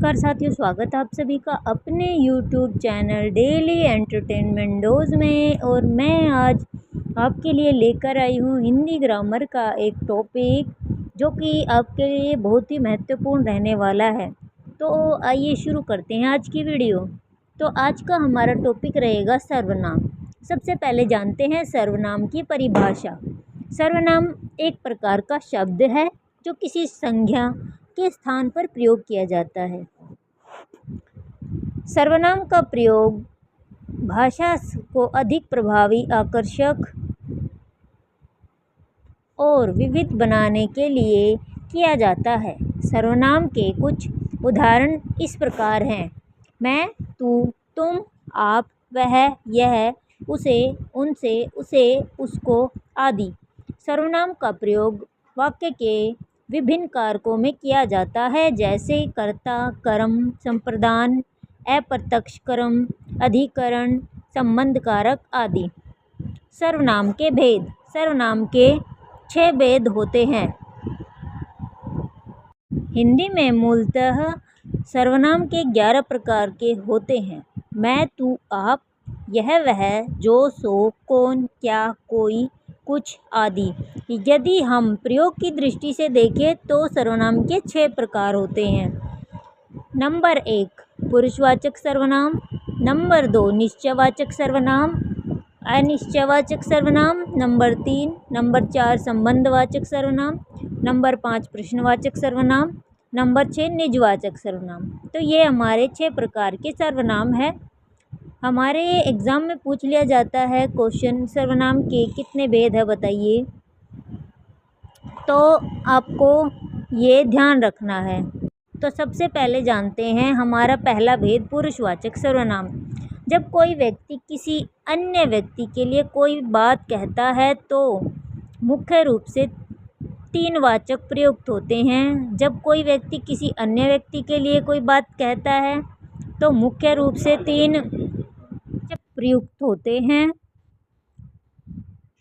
नमस्कार साथियों, स्वागत है आप सभी का अपने YouTube channel daily entertainment dose में। और मैं आज आपके लिए लेकर आई हूँ हिंदी ग्रामर का एक टॉपिक जो कि आपके लिए बहुत ही महत्वपूर्ण रहने वाला है। तो आइए शुरू करते हैं आज की वीडियो। तो आज का हमारा टॉपिक रहेगा सर्वनाम। सबसे पहले जानते हैं सर्वनाम की परिभाषा। सर्वनाम एक प्रकार का शब्द है जो किसी संज्ञा के स्थान पर प्रयोग किया जाता है। सर्वनाम का प्रयोग भाषा को अधिक प्रभावी, आकर्षक और विविध बनाने के लिए किया जाता है। सर्वनाम के कुछ उदाहरण इस प्रकार हैं: मैं, तू, तुम, आप, वह, यह, उसे, उनसे, उसे, उसको आदि। सर्वनाम का प्रयोग वाक्य के विभिन्न कारकों में किया जाता है, जैसे कर्ता, कर्म, संप्रदान, अप्रत्यक्ष कर्म, अधिकरण, संबंध कारक आदि। सर्वनाम के भेद। सर्वनाम के 6 भेद होते हैं। हिंदी में मूलतः सर्वनाम के 11 प्रकार के होते हैं: मैं, तू, आप, यह, वह, जो, सो, कौन, क्या, कोई, कुछ आदि। यदि हम प्रयोग की दृष्टि से देखें तो सर्वनाम के 6 प्रकार होते हैं। नंबर 1 पुरुषवाचक सर्वनाम। नंबर 2 निश्चयवाचक सर्वनाम, अनिश्चयवाचक सर्वनाम। नंबर 3 नंबर 4 संबंधवाचक सर्वनाम। नंबर 5 प्रश्नवाचक सर्वनाम। नंबर 6 निजवाचक सर्वनाम। तो ये हमारे 6 प्रकार के सर्वनाम हैं। हमारे एग्ज़ाम में पूछ लिया जाता है क्वेश्चन, सर्वनाम के कितने भेद है बताइए। तो आपको ये ध्यान रखना है। तो सबसे पहले जानते हैं हमारा पहला भेद पुरुषवाचक सर्वनाम। जब कोई व्यक्ति किसी अन्य व्यक्ति के लिए कोई बात कहता है तो मुख्य रूप से 3 वाचक प्रयुक्त होते हैं। जब कोई व्यक्ति किसी अन्य व्यक्ति के लिए कोई बात कहता है तो मुख्य रूप से 3 वाचक प्रयुक्त होते हैं।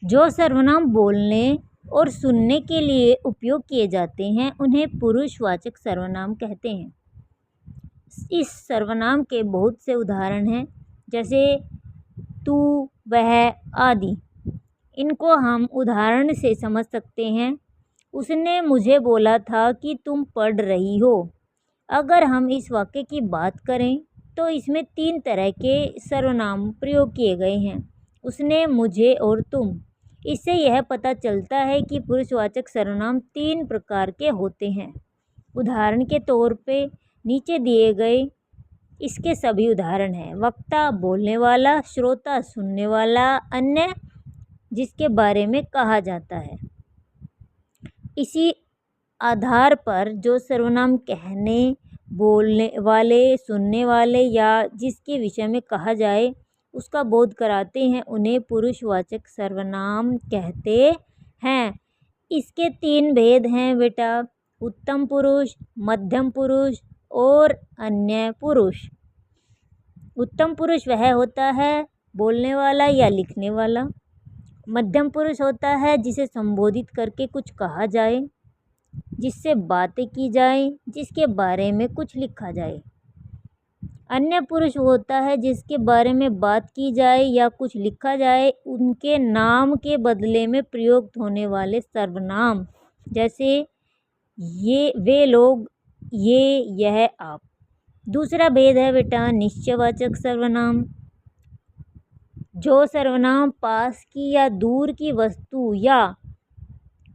जो सर्वनाम बोलने और सुनने के लिए उपयोग किए जाते हैं उन्हें पुरुषवाचक सर्वनाम कहते हैं। इस सर्वनाम के बहुत से उदाहरण हैं, जैसे तू, वह आदि। इनको हम उदाहरण से समझ सकते हैं। उसने मुझे बोला था कि तुम पढ़ रही हो। अगर हम इस वाक्य की बात करें तो इसमें 3 तरह के सर्वनाम प्रयोग किए गए हैं: उसने, मुझे और तुम। इससे यह पता चलता है कि पुरुषवाचक सर्वनाम 3 प्रकार के होते हैं। उदाहरण के तौर पे नीचे दिए गए इसके सभी उदाहरण हैं: वक्ता बोलने वाला, श्रोता सुनने वाला, अन्य जिसके बारे में कहा जाता है। इसी आधार पर जो सर्वनाम कहने, बोलने वाले, सुनने वाले या जिसके विषय में कहा जाए उसका बोध कराते हैं उन्हें पुरुषवाचक सर्वनाम कहते हैं। इसके 3 भेद हैं बेटा: उत्तम पुरुष, मध्यम पुरुष और अन्य पुरुष। उत्तम पुरुष वह होता है बोलने वाला या लिखने वाला। मध्यम पुरुष होता है जिसे संबोधित करके कुछ कहा जाए, जिससे बातें की जाए, जिसके बारे में कुछ लिखा जाए। अन्य पुरुष होता है जिसके बारे में बात की जाए या कुछ लिखा जाए उनके नाम के बदले में प्रयुक्त होने वाले सर्वनाम, जैसे ये, वे लोग, ये, यह, आप। दूसरा भेद है बेटा निश्चयवाचक सर्वनाम। जो सर्वनाम पास की या दूर की वस्तु या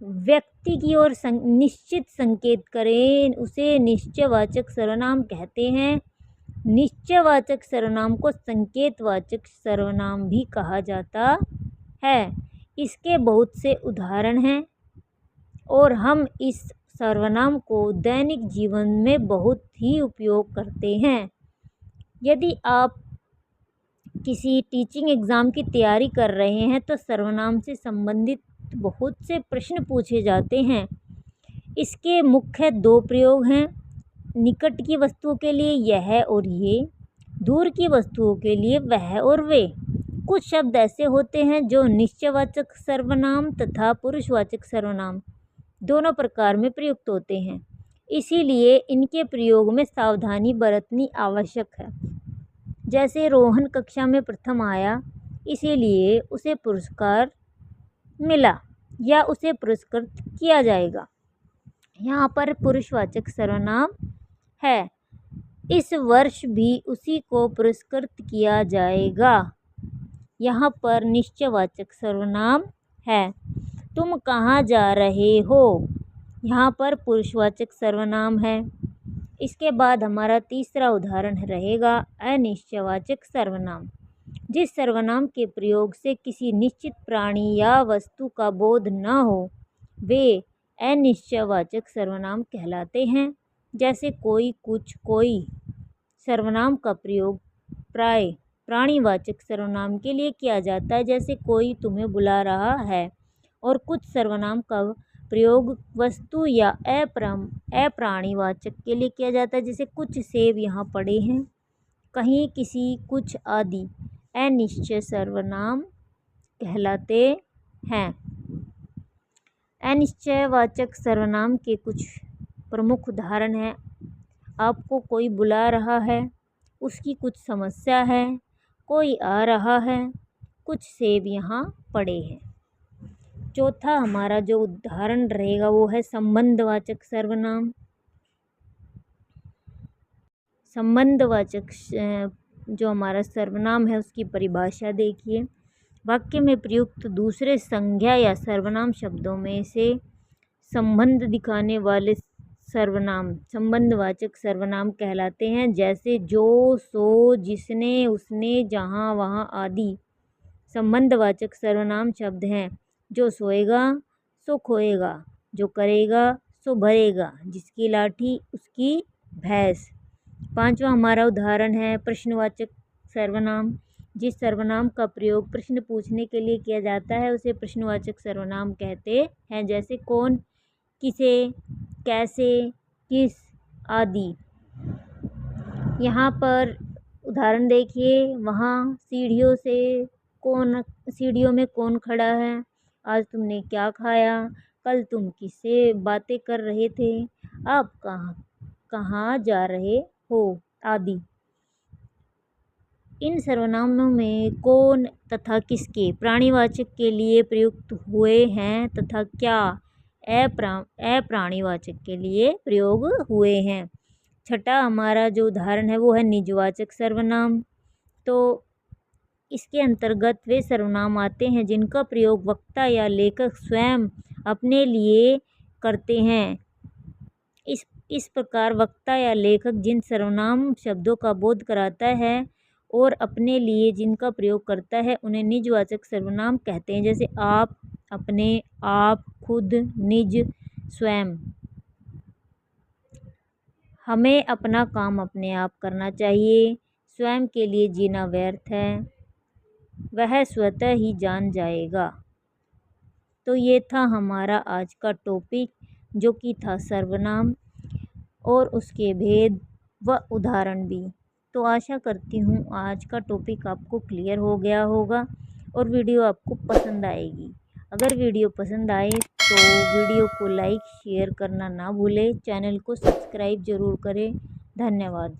व्यक्ति की ओर निश्चित संकेत करें उसे निश्चयवाचक सर्वनाम कहते हैं। निश्चयवाचक सर्वनाम को संकेतवाचक सर्वनाम भी कहा जाता है। इसके बहुत से उदाहरण हैं और हम इस सर्वनाम को दैनिक जीवन में बहुत ही उपयोग करते हैं। यदि आप किसी टीचिंग एग्ज़ाम की तैयारी कर रहे हैं तो सर्वनाम से संबंधित बहुत से प्रश्न पूछे जाते हैं। इसके मुख्य 2 प्रयोग हैं: निकट की वस्तुओं के लिए यह और ये, दूर की वस्तुओं के लिए वह और वे। कुछ शब्द ऐसे होते हैं जो निश्चयवाचक सर्वनाम तथा पुरुषवाचक सर्वनाम दोनों प्रकार में प्रयुक्त होते हैं। इसीलिए इनके प्रयोग में सावधानी बरतनी आवश्यक है। जैसे रोहन कक्षा में प्रथम आया, इसीलिए उसे पुरस्कार मिला या उसे पुरस्कृत किया जाएगा। यहाँ पर पुरुषवाचक सर्वनाम है। इस वर्ष भी उसी को पुरस्कृत किया जाएगा। यहाँ पर निश्चयवाचक सर्वनाम है। तुम कहाँ जा रहे हो? यहाँ पर पुरुषवाचक सर्वनाम है। इसके बाद हमारा तीसरा उदाहरण रहेगा अनिश्चयवाचक सर्वनाम। जिस सर्वनाम के प्रयोग से किसी निश्चित प्राणी या वस्तु का बोध न हो, वे अनिश्चयवाचक सर्वनाम कहलाते हैं। जैसे कोई, कुछ, कोई सर्वनाम का प्रयोग प्राय प्राणीवाचक सर्वनाम के लिए किया जाता है, जैसे कोई तुम्हें बुला रहा है, और कुछ सर्वनाम का प्रयोग वस्तु या अप्राणीवाचक के लिए किया जाता है, जैसे कुछ सेब यहाँ पड़े हैं, कहीं, किसी, कुछ आदि अनिश्चय सर्वनाम कहलाते हैं। अनिश्चयवाचक सर्वनाम के कुछ प्रमुख उदाहरण हैं। आपको कोई बुला रहा है, उसकी कुछ समस्या है, कोई आ रहा है, कुछ सेब यहाँ पड़े हैं। चौथा हमारा जो उदाहरण रहेगा वो है संबंधवाचक सर्वनाम। संबंधवाचक जो हमारा सर्वनाम है उसकी परिभाषा देखिए। वाक्य में प्रयुक्त दूसरे संज्ञा या सर्वनाम शब्दों में से संबंध दिखाने वाले सर्वनाम संबंधवाचक सर्वनाम कहलाते हैं। जैसे जो, सो, जिसने, उसने, जहाँ, वहाँ आदि संबंधवाचक सर्वनाम शब्द हैं। जो सोएगा सो खोएगा, जो करेगा सो भरेगा, जिसकी लाठी उसकी भैंस। पांचवा हमारा उदाहरण है प्रश्नवाचक सर्वनाम। जिस सर्वनाम का प्रयोग प्रश्न पूछने के लिए किया जाता है उसे प्रश्नवाचक सर्वनाम कहते हैं। जैसे कौन, किसे, कैसे, किस आदि। यहाँ पर उदाहरण देखिए। वहाँ सीढ़ियों में कौन खड़ा है? आज तुमने क्या खाया? कल तुम किससे बातें कर रहे थे? आप कहाँ जा रहे हो? आदि। इन सर्वनामों में कौन तथा किसके प्राणीवाचक के लिए प्रयुक्त हुए हैं तथा क्या अप्राणीवाचक के लिए प्रयोग हुए हैं। छठा हमारा जो उदाहरण है वो है निजवाचक सर्वनाम। तो इसके अंतर्गत वे सर्वनाम आते हैं जिनका प्रयोग वक्ता या लेखक स्वयं अपने लिए करते हैं। इस प्रकार वक्ता या लेखक जिन सर्वनाम शब्दों का बोध कराता है और अपने लिए जिनका प्रयोग करता है उन्हें निजवाचक सर्वनाम कहते हैं। जैसे आप, अपने, आप, खुद, निज, स्वयं। हमें अपना काम अपने आप करना चाहिए। स्वयं के लिए जीना व्यर्थ है, वह स्वतः ही जान जाएगा। तो ये था हमारा आज का टॉपिक जो कि था सर्वनाम और उसके भेद व उदाहरण भी। तो आशा करती हूँ आज का टॉपिक आपको क्लियर हो गया होगा और वीडियो आपको पसंद आएगी। अगर वीडियो पसंद आए तो वीडियो को लाइक शेयर करना ना भूलें। चैनल को सब्सक्राइब ज़रूर करें। धन्यवाद।